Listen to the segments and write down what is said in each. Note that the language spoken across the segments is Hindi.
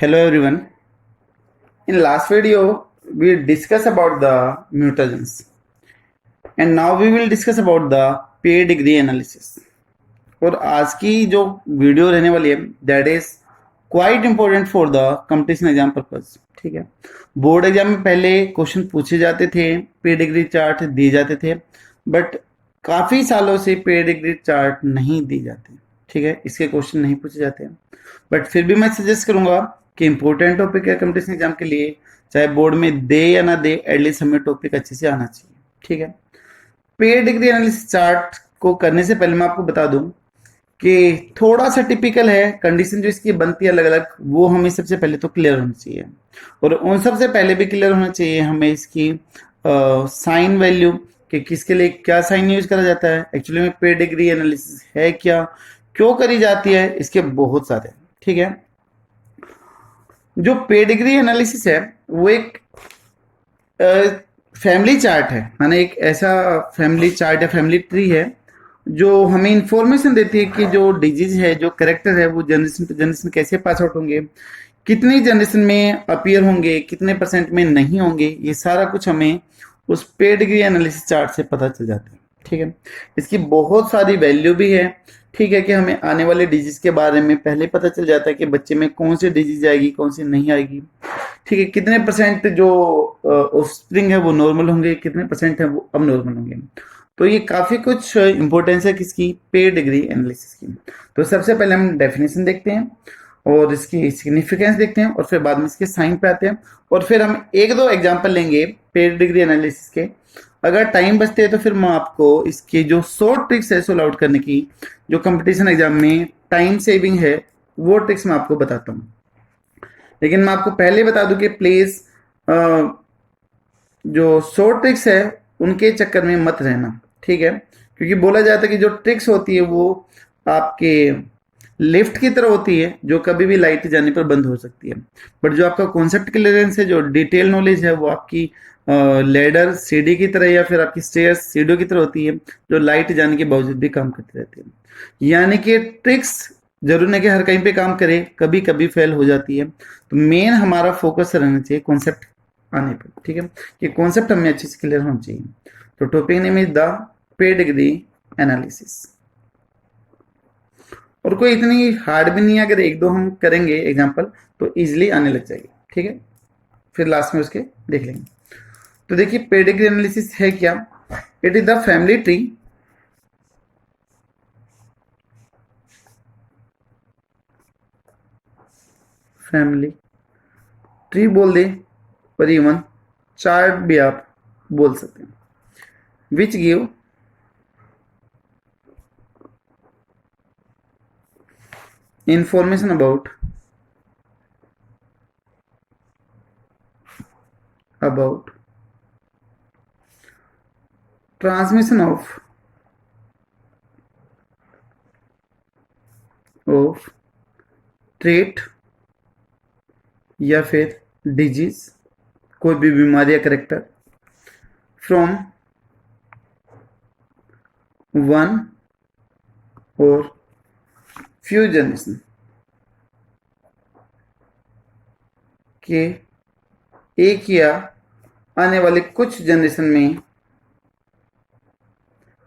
Hello everyone. In last video, we discussed about the mutagens, and now we will discuss about the peer degree analysis. और आज की जो वीडियो रहने वाली है that is quite important for the competition exam purpose. ठीक है, बोर्ड एग्जाम में पहले क्वेश्चन पूछे जाते थे, पेयर डिग्री चार्ट दिए जाते थे, बट काफी सालों से पेयर डिग्री चार्ट नहीं दिए जाते। ठीक है, इसके क्वेश्चन नहीं पूछे जाते हैं, बट फिर भी मैं सजेस्ट करूंगा कि इंपॉर्टेंट टॉपिक है कंपटीशन एग्जाम के लिए, चाहे बोर्ड में दे या ना दे, एटलीस्ट हमें टॉपिक अच्छे से आना चाहिए। ठीक है, पेयर डिग्री एनालिसिस चार्ट को करने से पहले मैं आपको बता दूं कि थोड़ा सा टिपिकल है, कंडीशन जो इसकी बनती है अलग अलग, वो हमें सबसे पहले तो क्लियर होनी चाहिए। और उन सबसे पहले भी क्लियर होना चाहिए हमें इसकी साइन वैल्यू, कि किसके लिए क्या साइन यूज करा जाता है, एक्चुअली में पेयर डिग्री एनालिसिस है क्या, क्यों करी जाती है, इसके बहुत सारे। ठीक है, जो पेयर डिग्री एनालिसिस है वो एक फैमिली चार्ट है, माने एक ऐसा फैमिली चार्ट या फैमिली ट्री है जो हमें इंफॉर्मेशन देती है कि जो डिजीज है, जो करेक्टर है, वो जनरेशन टू जनरेशन कैसे पास आउट होंगे, कितनी जनरेशन में अपीयर होंगे, कितने परसेंट में नहीं होंगे, ये सारा कुछ हमें उस पेयर डिग्री एनालिसिस चार्ट से पता चल जाता है। ठीक है, इसकी बहुत सारी वैल्यू भी है। ठीक है, कि हमें आने वाले डिजीज के बारे में पहले पता चल जाता है कि बच्चे में कौन सी डिजीज आएगी, कौन सी नहीं आएगी। ठीक है, कितने परसेंट जो ऑफस्प्रिंग है वो नॉर्मल होंगे, कितने परसेंट है वो अब नॉर्मल होंगे। तो ये काफी कुछ इंपॉर्टेंस है किसकी, पेयर डिग्री एनालिसिस की। तो सबसे पहले हम डेफिनेशन देखते हैं और इसकी सिग्निफिकेंस देखते हैं, और फिर बाद में इसके साइन पे आते हैं, और फिर हम एक दो एग्जांपल लेंगे पेयर डिग्री एनालिसिस के। अगर टाइम बचते हैं तो फिर मैं आपको इसकी जो शॉर्ट ट्रिक्स है सोल्व आउट करने की, जो कंपटीशन एग्जाम में टाइम सेविंग है, वो ट्रिक्स मैं आपको बताता हूँ। लेकिन मैं आपको पहले बता दूं कि प्लीज जो शॉर्ट ट्रिक्स है उनके चक्कर में मत रहना। ठीक है, क्योंकि बोला जाता है कि जो ट्रिक्स होती है वो आपके लिफ्ट की तरह होती है, जो कभी भी लाइट जाने पर बंद हो सकती है, बट जो आपका कॉन्सेप्ट क्लियरेंस है, जो डिटेल नॉलेज है, वो आपकी लेडर सीढ़ी की तरह या फिर आपकी स्टेयर्स सीढ़ियों की तरह होती है, जो लाइट जाने के बावजूद भी काम करती रहती है। यानी कि ट्रिक्स जरूर नहीं कि हर कहीं पे काम करे, कभी कभी फेल हो जाती है। तो मेन हमारा फोकस रहना चाहिए कॉन्सेप्ट आने पर। ठीक है, कि कॉन्सेप्ट हमें अच्छे से क्लियर होना चाहिए। तो topic name is the pair degree analysis, और कोई इतनी हार्ड भी नहीं है, अगर एक दो हम करेंगे एग्जांपल तो इजीली आने लग जाएगी। ठीक है, फिर लास्ट में उसके देख लेंगे। तो देखिए पेयर डिग्री एनालिसिस है क्या, it is the family tree family tree बोल दे, पर इवन चार्ट भी आप बोल सकते हैं, which give information about transmission of trait या फिर डिजीज, कोई भी बीमारी या करेक्टर, फ्रॉम वन और फ्यू जनरेशन के एक या आने वाले कुछ जनरेशन में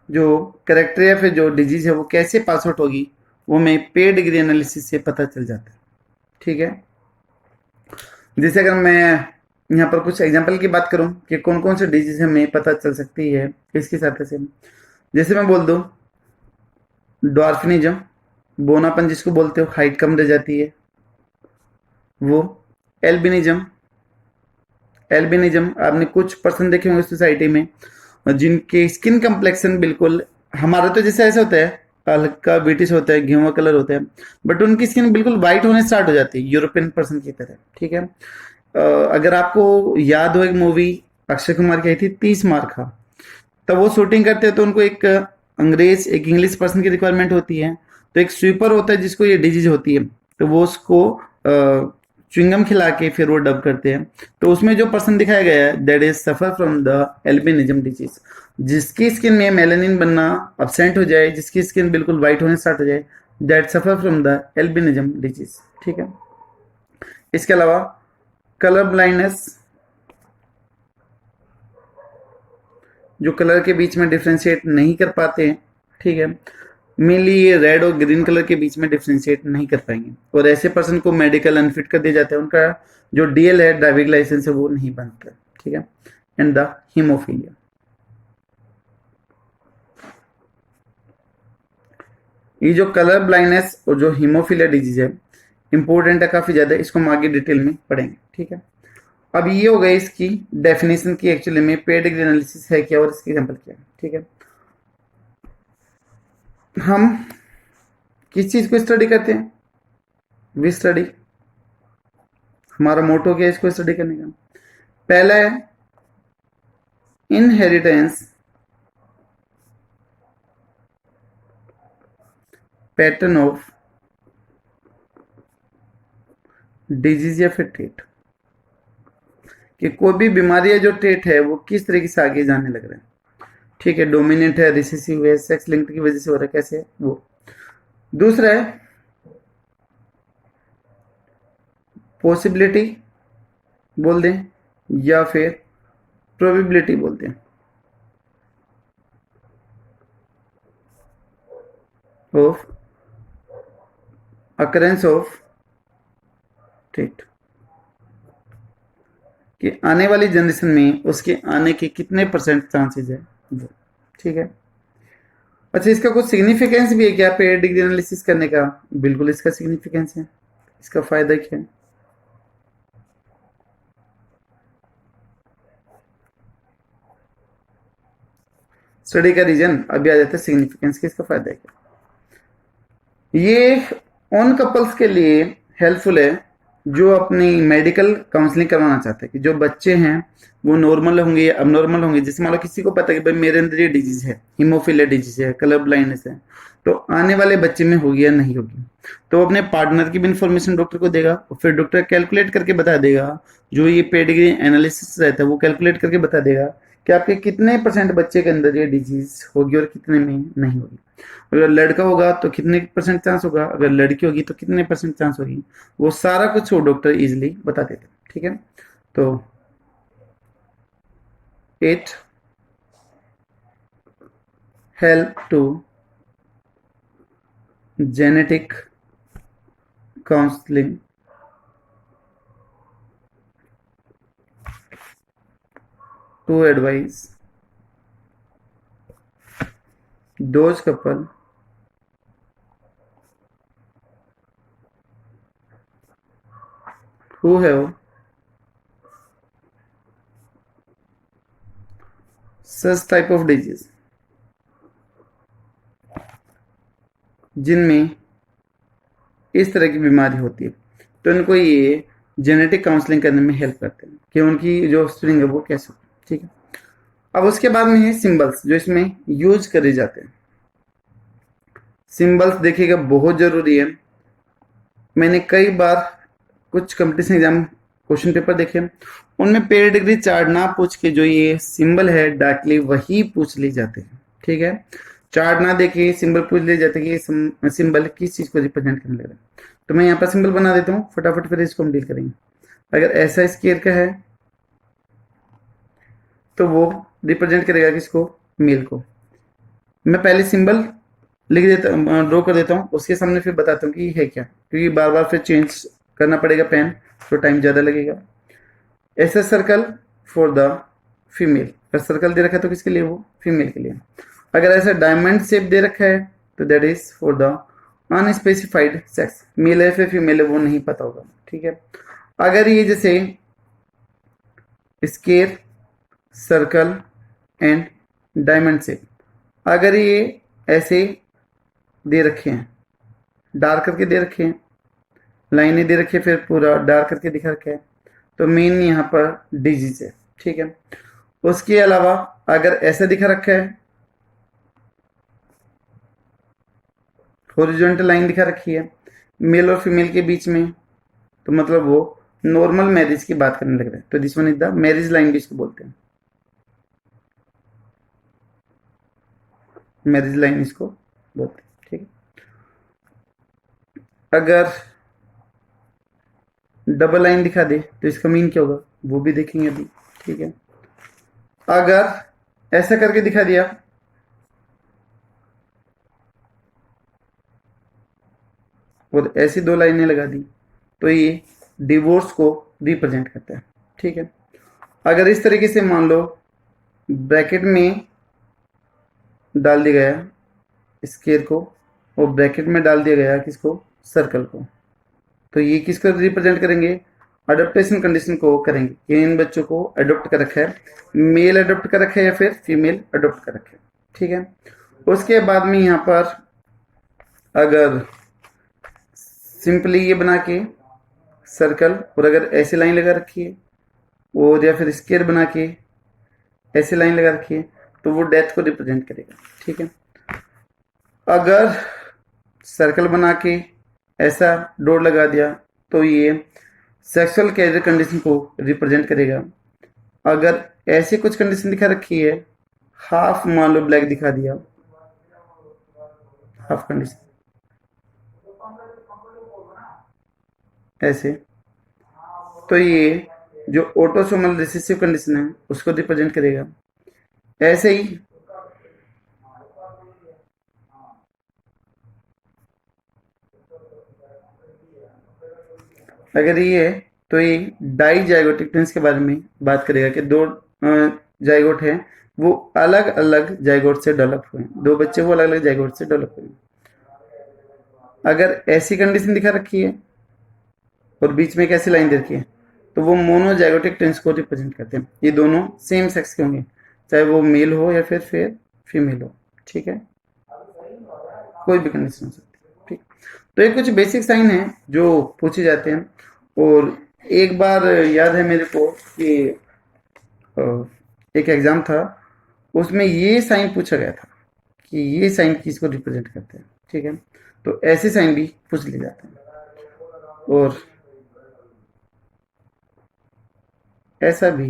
जो करेक्टर या फिर जो डिजीज है वो कैसे पास आउट होगी, वो हमें पेयर डिग्री एनालिसिस से पता चल जाता है। ठीक है, जैसे अगर मैं यहाँ पर कुछ एग्जांपल की बात करूं कि कौन कौन से डिजीज हमें पता चल सकती है इसकी सहायता से, जैसे मैं बोल दूं डॉर्फिनिज्म, बोनापन जिसको बोलते हो, हाइट कम रह जाती है वो। एल्बिनिज्म, एल्बिनिज्म आपने कुछ पर्सन देखे होंगे सोसाइटी में जिनके स्किन कम्प्लेक्शन बिल्कुल हमारा तो जैसे ऐसा होता है, हल्का ब्रिटिश होता है, गेहुआ कलर होता है, बट उनकी स्किन बिल्कुल वाइट होने स्टार्ट हो जाती है यूरोपियन पर्सन की तरह। ठीक है, अगर आपको याद हो एक मूवी अक्षय कुमार की आई थी 30 मार खा, तब वो शूटिंग करते हैं तो उनको एक अंग्रेज एक इंग्लिश पर्सन की रिक्वायरमेंट होती है, तो एक स्वीपर होता है जिसको ये डिजीज होती है, तो वो उसको च्युइंगम खिला के फिर वो डब करते हैं। तो उसमें जो पर्सन दिखाया गया है that is suffer from the albinism disease, जिसकी स्किन में मेलानिन बनना अब्सेंट हो जाए, जिसकी स्किन बिल्कुल व्हाइट होने स्टार्ट हो जाए, that suffer from the albinism disease. ठीक है, इसके अलावा कलर ब्लाइंडनेस, जो कलर के बीच में डिफ्रेंशिएट नहीं कर पाते हैं, ठीक है, मेनली ये रेड और ग्रीन कलर के बीच में डिफ्रेंशिएट नहीं कर पाएंगे, और ऐसे पर्सन को मेडिकल अनफिट कर दिया जाता है, उनका जो डीएल है, ड्राइविंग लाइसेंस है, वो नहीं बनता, ठीक है। एंड द हीमोफीलिया, ये जो कलर ब्लाइंडनेस और जो हीमोफीलिया डिजीज है इंपॉर्टेंट है काफी ज्यादा, इसको हम आगे डिटेल में पढ़ेंगे, ठीक है। अब ये हो गई इसकी डेफिनेशन की एक्चुअली में पेडिग्री एनालिसिस है क्या और इसकी एग्जांपल क्या है, ठीक है। हम किस चीज को स्टडी करते हैं? वी स्टडी, हमारा मोटो क्या है इसको स्टडी करने का? पहला है इनहेरिटेंस पैटर्न ऑफ डिजीज या फिर ट्रेट, कि कोई भी बीमारी है जो ट्रेट है वो किस तरीके से आगे जाने लग रहा है, ठीक है, डोमिनेंट है, रिसेसिव है, सेक्स लिंक्ड की वजह से हो रहा है, कैसे है वो। दूसरा है पॉसिबिलिटी बोल दें या फिर प्रोबेबिलिटी बोल दें ऑफ अकरेंस ऑफ ट्रेट, कि आने वाली जनरेशन में उसके आने के कितने परसेंट चांसेस है वो, ठीक है। अच्छा, इसका कुछ सिग्निफिकेंस भी है क्या पेडिग्री एनालिसिस करने का? बिल्कुल इसका सिग्निफिकेंस है, इसका फायदा क्या है? स्टडी का रीजन अभी आ जाता है, सिग्निफिकेंस का, इसका फायदा है क्या? ये उन कपल्स के लिए हेल्पफुल है जो अपनी मेडिकल काउंसलिंग करवाना चाहते हैं, कि जो बच्चे हैं वो नॉर्मल होंगे या अबनॉर्मल होंगे। जैसे मान लो किसी को पता है कि भाई मेरे अंदर ये डिजीज है, हीमोफीलिया डिजीज है, कलर ब्लाइंडनेस है, तो आने वाले बच्चे में होगी या नहीं होगी, तो अपने पार्टनर की भी इंफॉर्मेशन डॉक्टर को देगा, और फिर डॉक्टर कैलकुलेट करके बता देगा, जो ये पेडिग्री एनालिसिस रहता है वो कैलकुलेट करके बता देगा कि आपके कितने परसेंट बच्चे के अंदर ये डिजीज होगी और कितने में नहीं होगी। अगर लड़का होगा तो कितने परसेंट चांस होगा, अगर लड़की होगी तो कितने परसेंट चांस होगी, वो सारा कुछ वो डॉक्टर इजिली बता देते, ठीक है। तो it help to genetic counselling to advise those couple who have such type of disease, जिनमें इस तरह की बीमारी होती है, तो उनको ये जेनेटिक काउंसलिंग करने में हेल्प करते हैं कि उनकी जो ऑफस्प्रिंग है वो कैसे हो, ठीक है। अब उसके बाद में है सिंबल्स जो इसमें यूज करे जाते हैं। सिंबल्स देखिएगा बहुत जरूरी है। मैंने कई बार कुछ कंपटीशन एग्जाम क्वेश्चन पेपर देखे, उनमें पेडिग्री चार्ट ना पूछ के जो ये सिंबल है डायरेक्टली वही पूछ ली जाते हैं, ठीक है। चार्ट ना देखे सिंबल पूछ लिए जाते हैं कि सिंबल किस चीज को रिप्रेजेंट करने लग रहा है। तो मैं यहाँ पर सिंबल बना देता हूँ फटाफट, फिर इसको हम डील करेंगे। अगर ऐसा स्केयर का है तो वो रिप्रेजेंट करेगा किसको? मेल को। मैं पहले सिंबल लिख देता हूँ, ड्रॉ कर देता हूँ, उसके सामने फिर बताता हूँ कि है क्या, क्योंकि बार बार फिर चेंज करना पड़ेगा पेन, तो टाइम ज़्यादा लगेगा। ऐसा सर्कल फॉर द फीमेल, अगर सर्कल दे रखा है तो किसके लिए? वो फीमेल के लिए। अगर ऐसा डायमंड शेप दे रखा है तो that is for the unspecified sex, male है फिर फीमेल है वो नहीं पता होगा, ठीक है। अगर ये जैसे square, circle and diamond shape, अगर ये ऐसे दे रखे हैं, डार्क करके दे रखे हैं, लाइनें दे रखी है, फिर पूरा डार्क करके दिखा रखा है, तो मेन यहाँ पर डिजीज है, ठीक है। उसके अलावा अगर ऐसा दिखा रखा है, हॉरिजॉन्टल लाइन दिखा रखी है मेल और फीमेल के बीच में, तो मतलब वो नॉर्मल मैरिज की बात करने लग रहा है, तो this one is the marriage line भी इसको बोलते हैं, मैरिज लाइन इसको बोलते हैं, ठीक है। अगर डबल लाइन दिखा दे तो इसका मीन क्या होगा वो भी देखेंगे अभी, ठीक है। अगर ऐसा करके दिखा दिया और ऐसी दो लाइनें लगा दी तो ये डिवोर्स को रिप्रेजेंट करता है, ठीक है। अगर इस तरीके से मान लो ब्रैकेट में डाल दिया गया स्केयर को और ब्रैकेट में डाल दिया गया किसको, सर्कल को, तो ये किसको रिप्रेजेंट करेंगे, अडोप्टेशन कंडीशन को करेंगे कि इन बच्चों को अडोप्ट कर रखा है, मेल अडोप्ट कर रखा है या फिर फीमेल अडोप्ट कर रखा है, ठीक है। उसके बाद में यहाँ पर अगर सिंपली ये बना के सर्कल और अगर ऐसी लाइन लगा रखी है और या फिर स्केयर बना के ऐसी लाइन लगा रखी है तो वो डेथ को रिप्रेजेंट करेगा, ठीक है। अगर सर्कल बना के ऐसा डॉट लगा दिया तो ये सेक्सुअल कैरियर कंडीशन को रिप्रेजेंट करेगा। अगर ऐसी कुछ कंडीशन दिखा रखी है, हाफ मान लो ब्लैक दिखा दिया, हाफ कंडीशन ऐसे, तो ये जो ऑटोसोमल रिसेसिव कंडीशन है उसको रिप्रेजेंट करेगा। ऐसे ही अगर ये है तो ये डाइजाइगोटिक ट्विंस के बारे में बात करेगा कि दो जाइगोट हैं वो अलग अलग जाइगोट से डेवलप हुए हैं, दो बच्चे वो अलग अलग जाइगोट से डेवलप हुए हैं। अगर ऐसी कंडीशन दिखा रखी है और बीच में एक ऐसी लाइन दे रखी है तो वो मोनोजाइगोटिक ट्विंस को रिप्रेजेंट करते हैं। ये दोनों सेम सेक्स के होंगे, चाहे वो मेल हो या फिर फीमेल हो, ठीक है, कोई भी कंडीशन हो सकती है, ठीक। तो ये कुछ बेसिक साइन है जो पूछे जाते हैं। और एक बार याद है मेरे को कि एक एग्जाम था उसमें ये साइन पूछा गया था कि ये साइन किसको रिप्रेजेंट करते हैं, ठीक है। तो ऐसे साइन भी पूछ लिए जाते हैं और ऐसा भी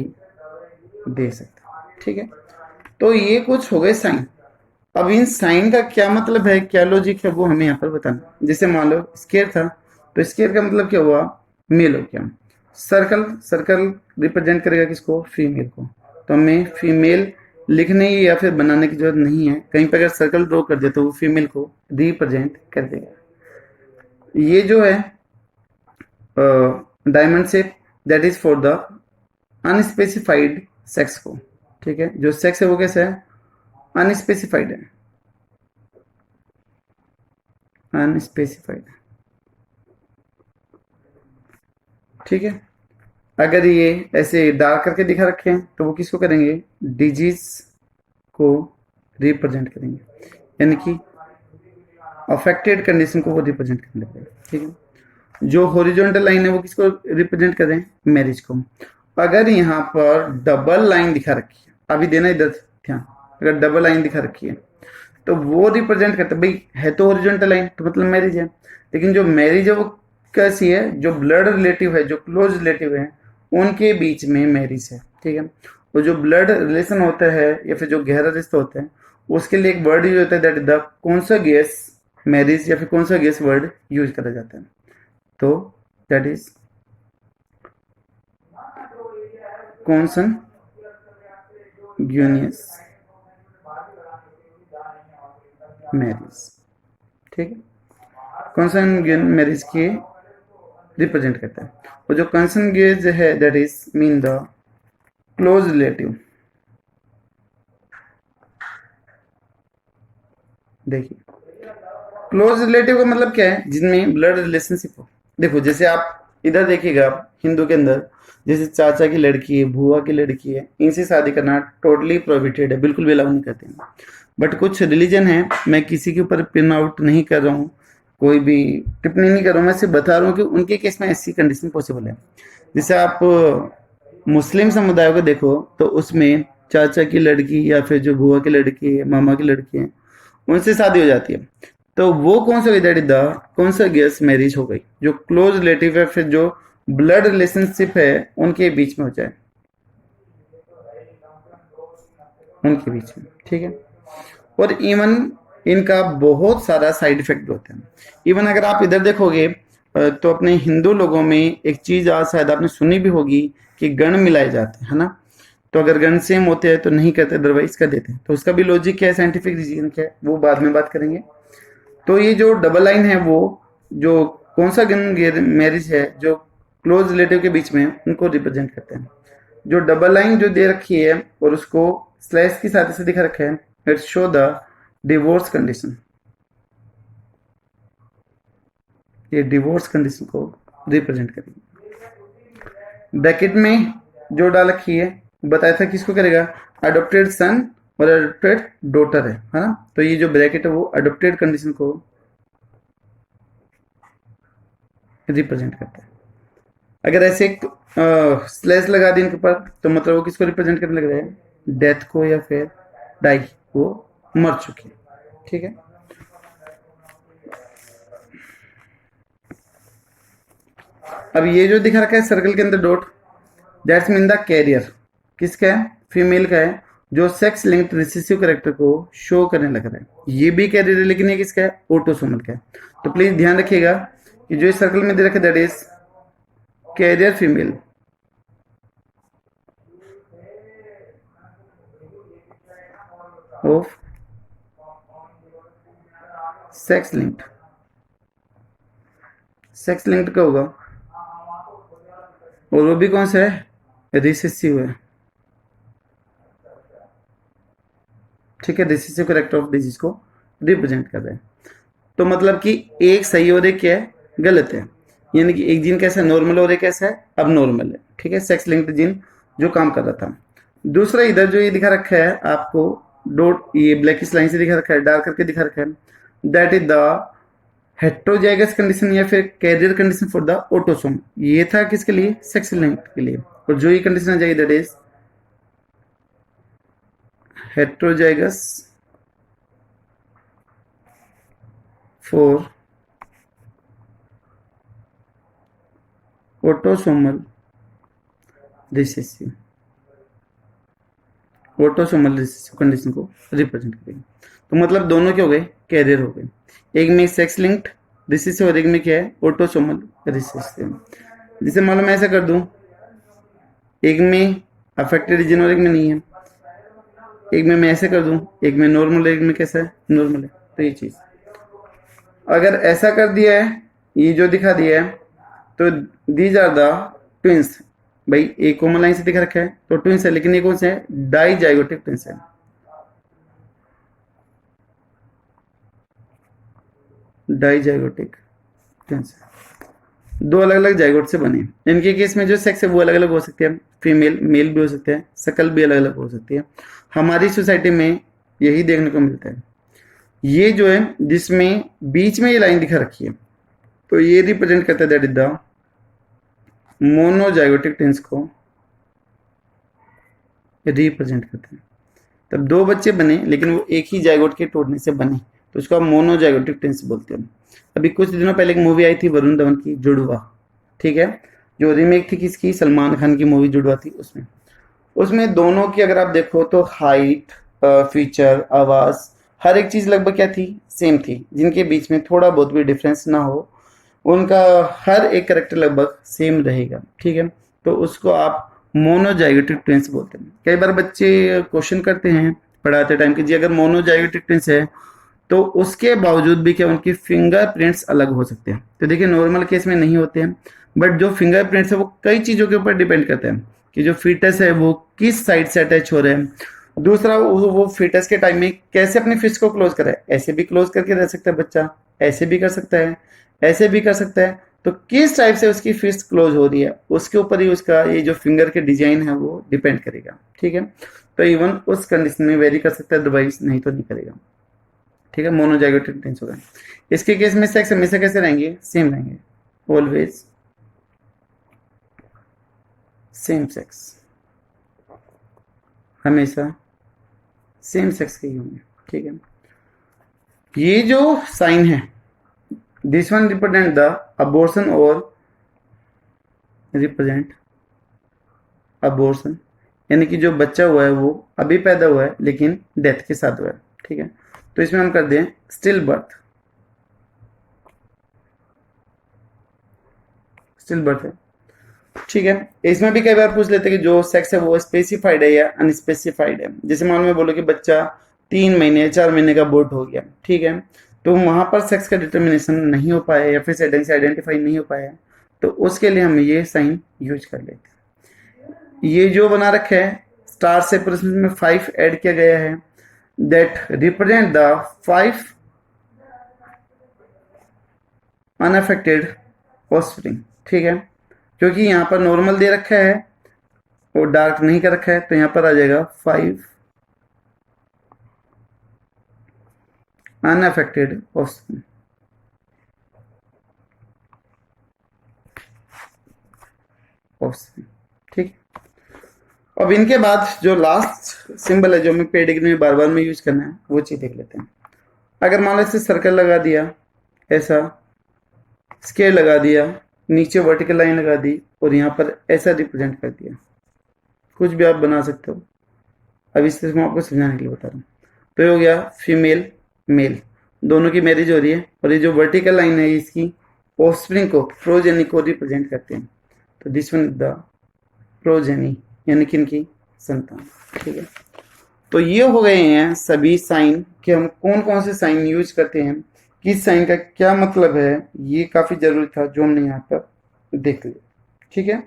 दे सकते हैं, ठीक है। तो ये कुछ हो गए साइन। अब इन साइन का क्या मतलब है, क्या लॉजिक है, वो हमें यहाँ पर बताना। जैसे मान लो स्केयर था तो स्केयर का मतलब क्या हुआ, मेल हो गया। सर्कल, सर्कल रिप्रेजेंट करेगा किसको, फीमेल को, तो हमें फीमेल लिखने या फिर बनाने की जरूरत नहीं है, कहीं पर अगर सर्कल ड्रॉ कर दे तो वो फीमेल को रिप्रेजेंट कर देगा। ये जो है diamond shape that is for the unspecified sex को, ठीक है। जो सेक्स है वो कैसा है, अनस्पेसिफाइड है, अनस्पेसिफाइड, ठीक है। अगर ये ऐसे डार्क करके दिखा रखे हैं तो वो किसको करेंगे, डिजीज को रिप्रेजेंट करेंगे, यानी कि अफेक्टेड कंडीशन को वो रिप्रेजेंट करने लगेगा, ठीक है। जो हॉरिजॉन्टल लाइन है वो किसको रिप्रेजेंट कर रहे हैं, मैरिज को। अगर यहाँ पर डबल लाइन दिखा रखी है, अभी देना इधर ध्यान, अगर डबल लाइन दिखा रखी है तो वो रिप्रेजेंट करता है, भाई है तो हॉरिजॉन्टल लाइन तो मतलब मैरिज है, लेकिन जो मैरिज है वो कैसी है, जो ब्लड रिलेटिव है, जो क्लोज रिलेटिव है उनके बीच में मैरिज है, ठीक है। और जो ब्लड रिलेशन होता है या फिर जो गहरा रिश्ता होता है उसके लिए एक वर्ड यूज होता है दैट इज द कॉन्सुगेस मैरिज, या फिर कॉन्सुगेस वर्ड यूज करा जाता है, तो दैट इज कॉन्संग्यूनियस मैरिज, ठीक है। कॉन्संग्यूनियस मैरिज के रिप्रेजेंट करता है। और जो कॉन्संग्यूनियस है that is mean the close relative. देखिए क्लोज रिलेटिव का मतलब क्या है, जिनमें ब्लड रिलेशनशिप हो। देखो जैसे आप इधर देखिएगा हिंदू के अंदर, जैसे चाचा की लड़की है, बुआ की लड़की है, इनसे शादी करना टोटली प्रोहिबिटेड है, बिल्कुल भी अलाउ नहीं करते हैं। बट कुछ रिलीजन है, मैं किसी के ऊपर पिन आउट नहीं कर रहा हूँ, कोई भी टिप्पणी नहीं कर रहा हूँ, मैं सिर्फ बता रहा हूँ कि उनके केस में ऐसी कंडीशन पॉसिबल है। जैसे आप मुस्लिम समुदाय को देखो तो उसमें चाचा की लड़की या फिर जो बुआ की लड़की है, मामा की लड़की है, उनसे शादी हो जाती है, तो वो कौन सा दैट इज द कॉन्संग्यूनियस मैरिज हो गई, जो क्लोज रिलेटिव है, फिर जो ब्लड रिलेशनशिप है उनके बीच में हो जाए, उनके बीच में, ठीक है। और इवन इनका बहुत सारा साइड इफेक्ट होते हैं। इवन अगर आप इधर देखोगे तो अपने हिंदू लोगों में एक चीज आज शायद आपने सुनी भी होगी कि गण मिलाए जाते हैं, है ना। तो अगर गण सेम होते हैं तो नहीं करते, अदरवाइज कर देते हैं। तो उसका भी लॉजिक क्या है, साइंटिफिक रीजन क्या है, वो बाद में बात करेंगे। तो ये जो डबल लाइन है वो जो कौन सा गण मैरिज है जो क्लोज रिलेटिव के बीच में है, उनको रिप्रेजेंट करते हैं। जो डबल लाइन जो दे रखी है और उसको स्लैश की साथ से दिखा रखा है, it show the divorce condition. ये डिवोर्स कंडीशन को रिप्रेजेंट करेगी। ब्रैकेट में जो डाल रखी है बताया था किसको करेगा, अडोप्टेड सन और अडोप्टेड डॉटर है ना। तो ये जो ब्रैकेट है वो अडोप्टेड कंडीशन को रिप्रेजेंट करता है। अगर ऐसे एक स्लैश लगा दी इनके ऊपर तो मतलब वो किसको रिप्रेजेंट करने लग रहा है, डेथ को या फिर डाई, वो मर चुकी है। ठीक है, अब ये जो दिखा रखा है सर्कल के अंदर dot, that's mean the carrier किसका है, फीमेल का है, जो सेक्स लिंक्ड रिसेसिव कैरेक्टर को शो करने लग रहा है। ये भी कैरियर है लेकिन ये किसका है, ऑटोसोमल का है। तो प्लीज ध्यान रखिएगा कि जो इस सर्कल में दे रखा है that is carrier female, of sex linked. Sex linked का होगा और वो भी कौन सा है, रिसेसिव है। ठीक है, रिसेसिव कैरेक्टर ऑफ डिजीज को रिप्रेजेंट कर रहे हैं। तो मतलब कि एक सही और एक क्या है, गलत है। यानी कि एक जीन कैसा है, नॉर्मल, और एक कैसा है, अब नॉर्मल है। ठीक है, सेक्स लिंक्ड जीन जो काम कर रहा था। दूसरा इधर जो ये दिखा रखा है आपको डॉट, ये ब्लैक लाइन से दिखा रखा है, डार्क करके दिखा रखा है, that is the heterozygous condition या फिर carrier condition for the autosome. ये था किसके लिए, सेक्स लिंक्ड के लिए। और जो ये कंडीशन आ जाएगी that is heterozygous for autosomal recessive, autosomal recessive condition को रिप्रेजेंट करेगी। तो मतलब दोनों क्या हो गए, कैरियर हो गए। एक में सेक्स लिंक्ड रिसेसिव और एक में क्या है, ऑटोसोमल रिसेसिव। जिसे मालूम मैं ऐसा कर दूं, एक में अफेक्टेड रीजन और एक में नहीं है, एक में मैं ऐसे कर दूं, एक में नॉर्मल, एक में कैसा है, नॉर्मल है। तो ये चीज अगर ऐसा कर दिया है, ये जो दिखा दिया है, तो दीज आर द ट्विंस। भाई एक कॉमन लाइन से दिखा रखा है तो ट्विंस है, लेकिन ये कौन से है, डाइजाइगोटिक ट्विंस है। डाइजाइगोटिक ट्विंस दो अलग अलग जाइगोट से बने। इनके केस में जो सेक्स है वो अलग अलग हो सकते हैं, फीमेल मेल भी हो सकते हैं, शकल भी अलग अलग हो सकती है। हमारी सोसाइटी में यही देखने को मिलता है। ये जो है जिसमें बीच में ये लाइन दिखा रखी है, तो ये रिप्रेजेंट करता है that is the monozygotic twins को रिप्रेजेंट करते हैं। तब दो बच्चे बने लेकिन वो एक ही जाइगोट के टूटने से बने, तो उसको मोनोजाइगोटिक ट्विंस बोलते हैं। अभी कुछ दिनों पहले एक मूवी आई थी वरुण धवन की, जुड़वा। ठीक है, जो रीमेक थी किसकी, सलमान खान की मूवी जुड़वा थी। उसमें दोनों की अगर आप देखो तो हाइट, फीचर, आवाज, हर एक चीज लगभग क्या थी, सेम थी। जिनके बीच में थोड़ा बहुत भी डिफरेंस ना हो, उनका हर एक करेक्टर लगभग सेम रहेगा। ठीक है, तो उसको आप मोनोजाइगोटिक ट्विंस बोलते हैं। कई बार बच्चे क्वेश्चन करते हैं पढ़ाते टाइम कि जी अगर मोनोजाइगोटिक ट्विंस है तो उसके बावजूद भी क्या उनकी फिंगरप्रिंट्स अलग हो सकते हैं। तो देखिए नॉर्मल केस में नहीं होते हैं, बट जो फिंगरप्रिंट्स है वो कई चीज़ों के ऊपर डिपेंड करते हैं कि जो फीटस है वो किस साइड से अटैच हो रहे हैं। दूसरा वो फीटस के टाइम में कैसे अपनी फिस्ट को क्लोज करे, ऐसे भी क्लोज करके रह सकता है बच्चा, ऐसे भी कर सकता है, ऐसे भी कर सकता है। तो किस टाइप से उसकी फिस्ट क्लोज हो रही है उसके ऊपर ही उसका ये जो फिंगर के डिजाइन है वो डिपेंड करेगा। ठीक है, तो इवन उस कंडीशन में वेरी कर सकता है, अदरवाइज नहीं तो नहीं करेगा। ठीक है, मोनोजाइगोटिक ट्विंस होगा। इसके केस में सेक्स हमेशा कैसे रहेंगे, सेम रहेंगे, ऑलवेज सेम सेक्स, हमेशा सेम सेक्स के ही होंगे। ठीक है, ये जो साइन है this one represent the abortion और रिप्रेजेंट अबॉर्शन, यानी कि जो बच्चा हुआ है वो अभी पैदा हुआ है लेकिन डेथ के साथ हुआ है। ठीक है, तो इसमें हम कर दें स्टिल बर्थ। स्टिल बर्थ है, ठीक है। इसमें भी कई बार पूछ लेते हैं कि जो सेक्स है वो स्पेसिफाइड है या अनस्पेसिफाइड है। जैसे मान लो मैं बोलो कि बच्चा 3 महीने 4 महीने का बोर्ड हो गया, ठीक है, तो वहां पर सेक्स का डिटर्मिनेशन नहीं हो पाया या फिर से आइडेंटिफाई नहीं हो पाया, तो उसके लिए हम ये साइन यूज कर लेते हैं। ये जो बना रखा है स्टार से प्रश्न में 5 ऐड किया गया है, that represent the 5 unaffected offspring, ठीक है। क्योंकि यहाँ पर नॉर्मल दे रखा है और डार्क नहीं कर रखा है, तो यहाँ पर आ जाएगा 5 अनअफेक्टेड ऑफस्प्रिंग। ठीक। अब इनके बाद जो लास्ट सिंबल है जो हमें पेडिग्री में बार बार में यूज करना है वो चीज देख लेते हैं। अगर मान लो इसे सर्कल लगा दिया, ऐसा स्केल लगा दिया, नीचे वर्टिकल लाइन लगा दी और यहाँ पर ऐसा रिप्रेजेंट कर दिया, कुछ भी आप बना सकते हो। अब इस तरह मैं आपको समझाने के लिए बता रहा हूँ। तो ये हो गया फीमेल मेल, दोनों की मैरिज हो रही है और ये जो वर्टिकल लाइन है इसकी ऑफस्प्रिंग को, प्रोजेनी को रिप्रेजेंट करते हैं। तो this one is the progeny, यानी कि इनकी संतान, ठीक है। तो ये हो गए हैं सभी साइन कि हम कौन कौन से साइन यूज करते हैं, किस साइन का क्या मतलब है, ये काफी जरूरी था जो हमने यहाँ पर देख लिया, ठीक है।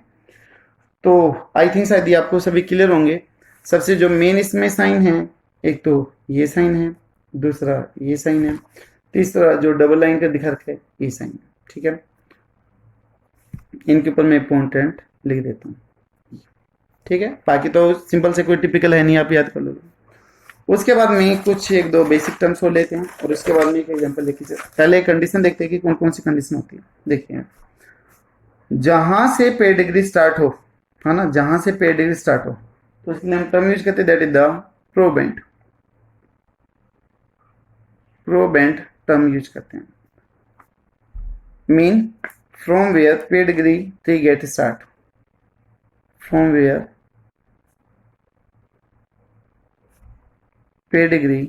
तो आई थिंक शायद ये आपको सभी क्लियर होंगे। सबसे जो मेन इसमें साइन है, एक तो ये साइन है, दूसरा ये साइन है, तीसरा जो डबल लाइन का दिखा रखा है ये साइन है, ठीक है। इनके ऊपर मैं इंपॉर्टेंट लिख देता हूँ, ठीक है। बाकी तो सिंपल से कोई टिपिकल है नहीं, आप याद कर लोगे। उसके बाद में कुछ एक दो बेसिक टर्म्स हो लेते हैं और उसके बाद में एक एग्जांपल देखिए। पहले कंडीशन देखते हैं कि कौन कौन सी कंडीशन होती है। देखिए, जहां से पेडिग्री स्टार्ट हो, है ना, जहां से पेडिग्री स्टार्ट हो, तो इसके लिए हम टर्म यूज करते हैं, that is the proband. Proband term use करते हैं, mean from where pedigree tree get start, from where pedigree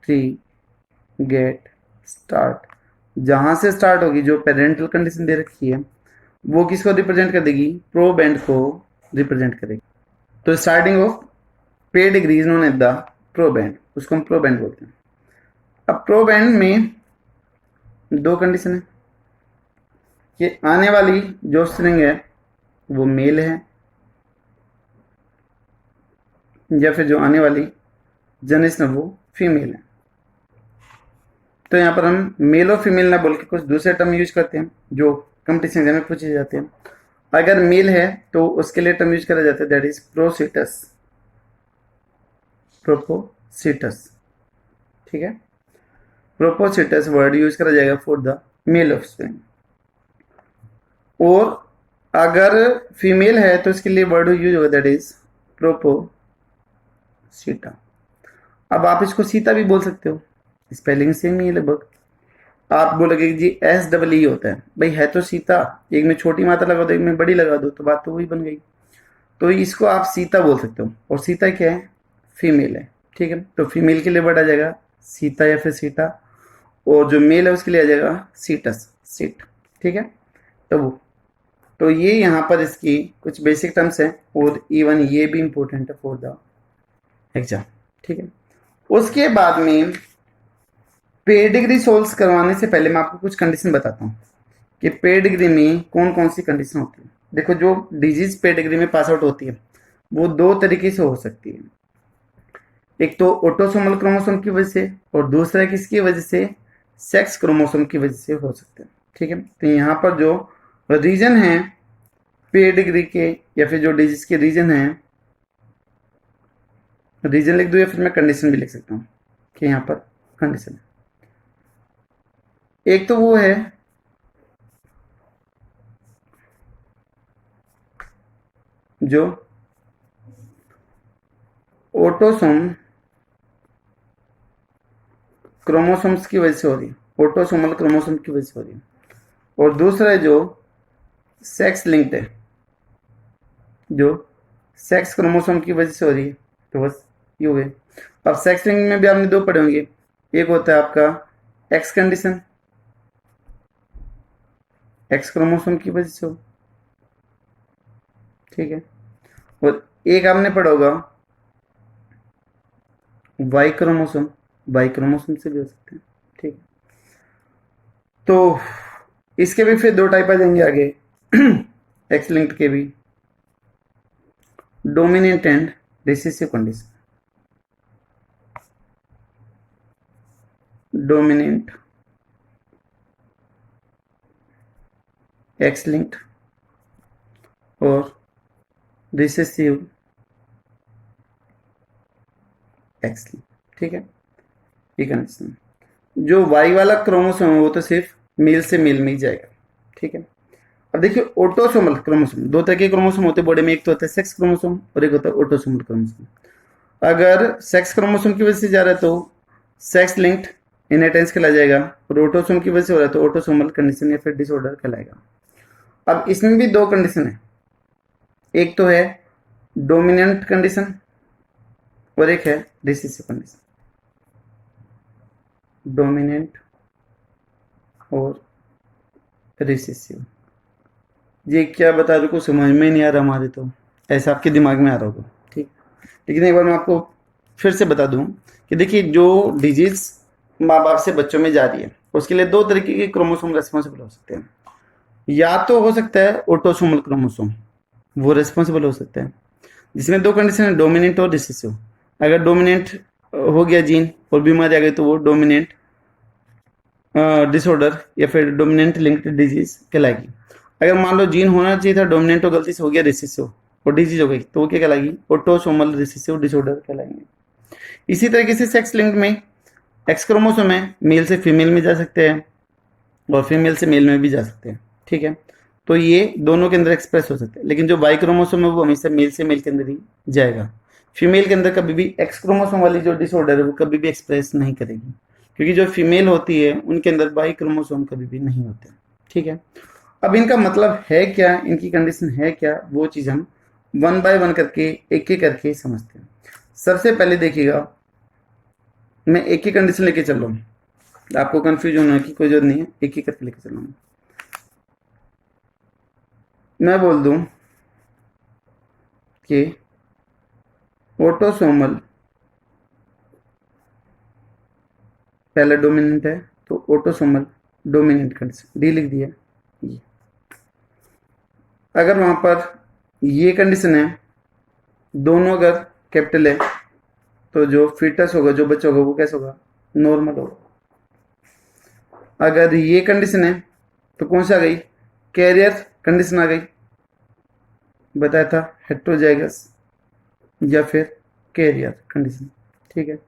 tree get start. जहां से स्टार्ट होगी, जो पेरेंटल कंडीशन दे रखी है वो किसको रिप्रेजेंट कर देगी, प्रोबेंट को रिप्रेजेंट करेगी। तो starting of pedigree is known as the proband, उसको हम प्रोबेंट बोलते हैं। अब प्रोबेंट में दो कंडीशन है कि आने वाली जो स्ट्रिंग है वो मेल है या फिर जो आने वाली जनरेशन वो फीमेल है। तो यहाँ पर हम मेल और फीमेल ना बोल के कुछ दूसरे टर्म यूज करते हैं जो कंपटीशन एग्जाम में पूछे जाते हैं। अगर मेल है तो उसके लिए टर्म यूज करा जाता है, दैट इज प्रोसिटस, प्रोपोसिटस, ठीक है। प्रोपोसिटस वर्ड यूज करा जाएगा फॉर द मेल ऑफस्प्रिंग। और अगर फीमेल है तो इसके लिए वर्ड यूज होगा, दैट इज प्रोपोसिटा। अब आप इसको सीता भी बोल सकते हो, स्पेलिंग सेम ही है लगभग। आप बोलोगे जी SEE होता है, भाई है तो सीता, एक में छोटी मात्रा लगा दो एक में बड़ी लगा दो तो बात तो वही बन गई। तो इसको आप सीता बोल सकते हो, और सीता क्या है, फीमेल है, ठीक है। तो फीमेल के लिए वर्ड आ जाएगा सीता या फिर सीता, और जो मेल है उसके लिए आ जाएगा सीटस, सीट, ठीक है। तो ये यहाँ पर इसकी कुछ बेसिक टर्म्स है और इवन ये भी इंपॉर्टेंट है फॉर द एग्जाम, ठीक है। उसके बाद में पेडिग्री सोल्व करवाने से पहले मैं आपको कुछ कंडीशन बताता हूँ कि पेडिग्री में कौन कौन सी कंडीशन होती है। देखो, जो डिजीज पेडिग्री में पास आउट होती है वो दो तरीके से हो सकती है, एक तो ऑटोसोमल क्रोमोसोम की वजह से और दूसरा किसकी वजह से, सेक्स क्रोमोसोम की वजह से हो सकते हैं, ठीक है। तो यहाँ पर जो रीजन है पेडिग्री के या फिर जो डिजीज के रीजन है, रीजन लिख दो या फिर मैं कंडीशन भी लिख सकता हूँ कि यहाँ पर कंडीशन है। एक तो वो है जो ऑटोसोम क्रोमोसोम्स की वजह से हो रही है, ऑटोसोमल क्रोमोसोम की वजह से हो रही है, और दूसरा है जो सेक्स लिंक्ड है, जो सेक्स क्रोमोसोम की वजह से हो रही है। तो बस ये हो गए। अब सेक्स लिंक में भी आपने दो पढ़े होंगे, एक होता है आपका एक्स कंडीशन, एक्स क्रोमोसोम की वजह से हो, ठीक है। और एक आपने पढ़ा होगा वाई क्रोमोसोम, वाई क्रोमोसोम से भी हो सकते हैं। ठीक है, तो इसके भी फिर दो टाइप आ जाएंगे आगे एक्स लिंक्ड के भी, dominant and recessive condition. Dominant x linked और रिसेसिव एक्स लिंक्ड। ठीक है, ये कंडीशन। जो वाई वाला क्रोमोसोम है वो तो सिर्फ मेल से मेल में ही जाएगा। ठीक है, अब देखिए ऑटोसोमल क्रोमोसोम, दो तरह के क्रोमोसोम होते हैं बॉडी में, एक तो होता है सेक्स क्रोमोसोम और एक होता है ऑटोसोमल क्रोमोसोम। अगर सेक्स क्रोमोसोम की वजह से जा रहा है तो सेक्स लिंक्ड इनहेरिटेंस कहला जाएगा, और ऑटोसोम की वजह से हो रहा है तो ऑटोसोमल कंडीशन या फिर डिसऑर्डर कहलाएगा। अब इसमें भी दो कंडीशन है, एक तो है डोमिनेंट कंडीशन और एक है रिसेसिव कंडीशन। डोमिनेंट और रिसेसिव, ये क्या बता रहे, कुछ समझ में नहीं आ रहा हमारे, तो ऐसा आपके दिमाग में आ रहा होगा। ठीक, लेकिन एक बार मैं आपको फिर से बता दूं कि देखिए जो डिजीज माँ बाप से बच्चों में जा रही है उसके लिए दो तरीके के क्रोमोसोम रेस्पॉन्सिबल हो सकते हैं। या तो हो सकता है ऑटोसोमल क्रोमोसोम, वो रेस्पॉन्सिबल हो सकता है, जिसमें दो कंडीशन है, डोमिनेंट और रिसेसिव। अगर डोमिनेंट हो गया जीन और बीमारी आ गई तो वो डोमिनेंट डिसऑर्डर या फिर डोमिनेंट लिंक्ड डिजीज कहलाएगी। अगर मान लो जीन होना चाहिए था डोमिनेंट और गलती से हो गया रिसेसिव और डिजीज हो गई तो वो क्या कहलाएगी, ऑटोसोमल रिसेसिव डिसऑर्डर कहलाएंगे। इसी तरीके से सेक्स लिंक्ड में एक्स क्रोमोसोम है, मेल से फीमेल में जा सकते हैं और फीमेल से मेल में भी जा सकते हैं। ठीक है, तो ये दोनों के अंदर एक्सप्रेस हो सकते हैं, लेकिन जो वाई क्रोमोसोम है वो हमेशा मेल से मेल के अंदर ही जाएगा। फीमेल के अंदर कभी भी एक्स क्रोमोसोम वाली जो डिसऑर्डर है वो कभी भी एक्सप्रेस नहीं करेगी, क्योंकि जो फीमेल होती है उनके अंदर वाई क्रोमोसोम कभी भी नहीं होते। ठीक है, अब इनका मतलब है क्या, इनकी कंडीशन है क्या, वो चीज हम वन बाय वन करके एक एक करके समझते हैं। सबसे पहले देखिएगा, मैं एक ही कंडीशन लेके चल रहा हूँ, आपको कंफ्यूज होने की कोई जरूरत नहीं है, एक ही करके लेके चल रहा हूँ। मैं बोल दूं कि ऑटोसोमल पहला डोमिनेंट है तो ऑटोसोमल डोमिनेंट कंडीशन डी लिख दिया। ये अगर वहां पर ये कंडीशन है, दोनों अगर कैपिटल है तो जो फीटस होगा, जो बच्चा होगा वो कैसा होगा, नॉर्मल होगा। अगर ये कंडीशन है तो कौन सा आ गई, कैरियर कंडीशन आ गई, बताया था हेट्रोजाइगस या फिर कैरियर कंडीशन। ठीक है,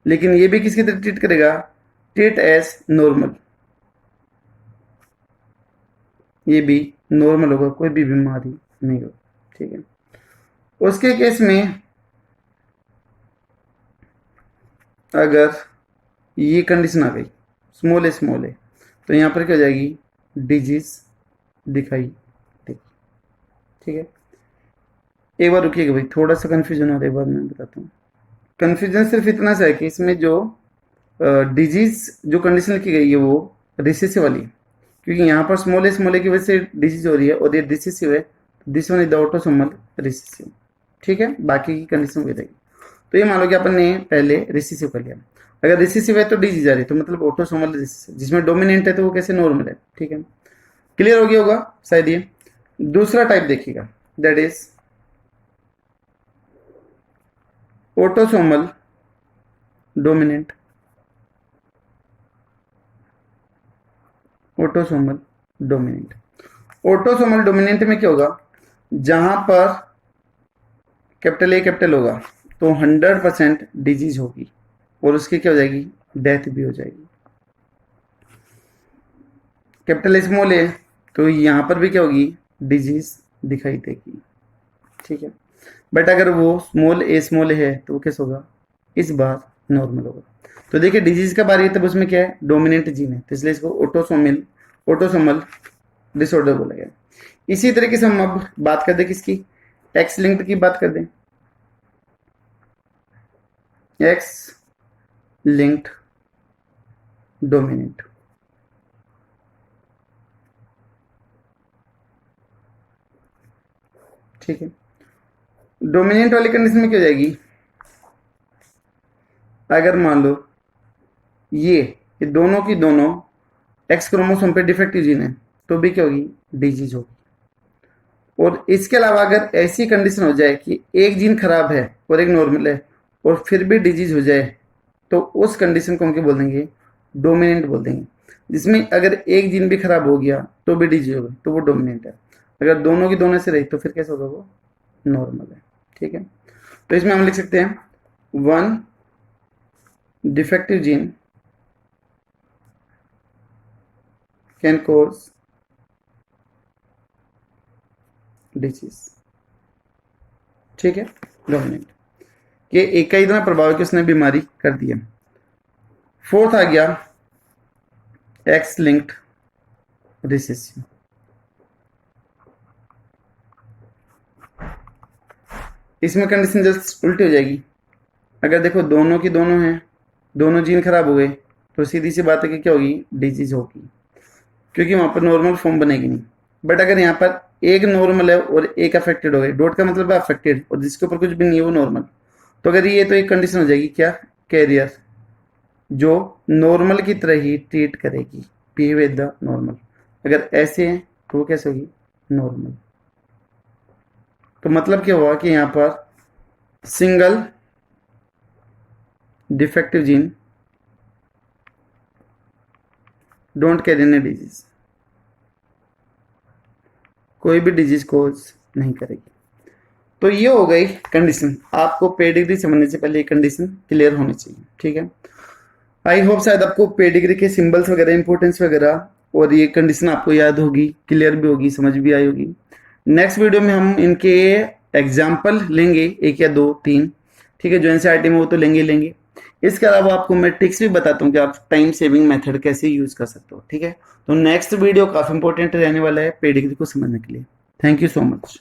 लेकिन ये भी किसकी तरह ट्रीट करेगा, ट्रीट एज नॉर्मल, ये भी नॉर्मल होगा, कोई भी बीमारी नहीं होगी। ठीक है, उसके केस में अगर ये कंडीशन आ गई स्मॉल है तो यहाँ पर क्या हो जाएगी, डिजीज दिखाई देगी। ठीक है, एक बार रुकिएगा भाई, थोड़ा सा कंफ्यूजन हो रहा है, एक बार मैं बताता हूँ। कंफ्यूजन सिर्फ इतना सा है कि इसमें जो डिजीज जो कंडीशन लिखी गई है वो रिसेसिव वाली है, क्योंकि यहाँ पर स्मॉल की वजह से डिजीज हो रही है और ये रिसेसिव है, this one is the autosomal recessive. ठीक है, बाकी की कंडीशन वही रहेगी। तो ये मान लो कि अपन ने पहले रिसेसिव कर लिया, अगर रिसेसिव है तो डिजीज आ रही है तो मतलब ऑटोसोमल रिसेसिव, जिसमें डोमिनेंट है तो वो कैसे नॉर्मल है। ठीक है, क्लियर हो गया होगा शायद। ये दूसरा टाइप देखिएगा, that is autosomal dominant. Autosomal dominant, autosomal dominant में क्या होगा, जहां पर कैपिटल ए कैपिटल होगा तो 100% डिजीज होगी और उसकी क्या हो जाएगी, डेथ भी हो जाएगी। कैपिटल स्मॉल ए तो यहां पर भी क्या होगी, डिजीज दिखाई देगी। ठीक है, बट अगर वो स्मॉल है तो वो कैसे होगा, इस बार नॉर्मल होगा। तो देखिए डिजीज का बात है तब उसमें क्या है, डोमिनेंट जीन है, तो इसलिए इसको ऑटोसोमल डिसऑर्डर बोला गया। इसी तरीके से हम अब बात कर दें किसकी, एक्स लिंक्ड की बात कर दें। एक्स लिंक्ड डोमिनेंट, ठीक है। डोमिनेंट वाली कंडीशन में क्या हो जाएगी, अगर मान लो ये दोनों की दोनों एक्स क्रोमोसोम पे डिफेक्टिव जीन है तो भी क्या होगी, डिजीज होगी। और इसके अलावा अगर ऐसी कंडीशन हो जाए कि एक जीन खराब है और एक नॉर्मल है और फिर भी डिजीज हो जाए तो उस कंडीशन को हम क्या बोल देंगे, डोमिनेंट बोल देंगे। जिसमें अगर एक जीन भी खराब हो गया तो भी डिजीज होगा तो वो डोमिनेंट है। अगर दोनों की दोनों से रही तो फिर कैसे होगा, वो नॉर्मल है। ठीक है, तो इसमें हम लिख सकते हैं one defective gene can cause disease. ठीक है, डोमिनेंट, ये एक का इतना प्रभाव है कि उसने बीमारी कर दिया। फोर्थ आ गया एक्स लिंक्ड रिसेसिव। इसमें कंडीशन जस्ट उल्टी हो जाएगी। अगर देखो दोनों की दोनों हैं, दोनों जीन खराब हो गए तो सीधी सी बात है कि क्या होगी, डिजीज होगी, क्योंकि वहां पर नॉर्मल फॉर्म बनेगी नहीं। बट अगर यहाँ पर एक नॉर्मल है और एक अफेक्टेड हो गए, डॉट का मतलब है अफेक्टेड, और जिसके ऊपर कुछ भी नहीं है वो नॉर्मल, तो अगर ये तो एक कंडीशन हो जाएगी क्या, कैरियर, जो नॉर्मल की तरह ही ट्रीट करेगी, बिहेव विद द नॉर्मल। अगर ऐसे हैं तो वो कैसे होगी, नॉर्मल। तो मतलब क्या हुआ कि यहां पर single defective gene don't carry any disease, कोई भी डिजीज कोज नहीं करेगी। तो ये हो गई कंडीशन। आपको पेडिग्री समझने से पहले ये कंडीशन क्लियर होनी चाहिए। ठीक है, आई होप शायद आपको पेडिग्री के सिंबल्स वगैरह, इंपोर्टेंस वगैरह और ये कंडीशन आपको याद होगी, क्लियर भी होगी, समझ भी आई होगी। नेक्स्ट वीडियो में हम इनके एग्जाम्पल लेंगे, एक या दो तीन। ठीक है, जो एनसीईआरटी में वो तो लेंगे लेंगे। इसके अलावा आपको मैं ट्रिक्स भी बताता हूँ कि आप टाइम सेविंग मेथड कैसे यूज कर सकते हो। ठीक है, तो नेक्स्ट वीडियो काफी इंपॉर्टेंट रहने वाला है पेडिग्री को समझने के लिए। Thank you so much.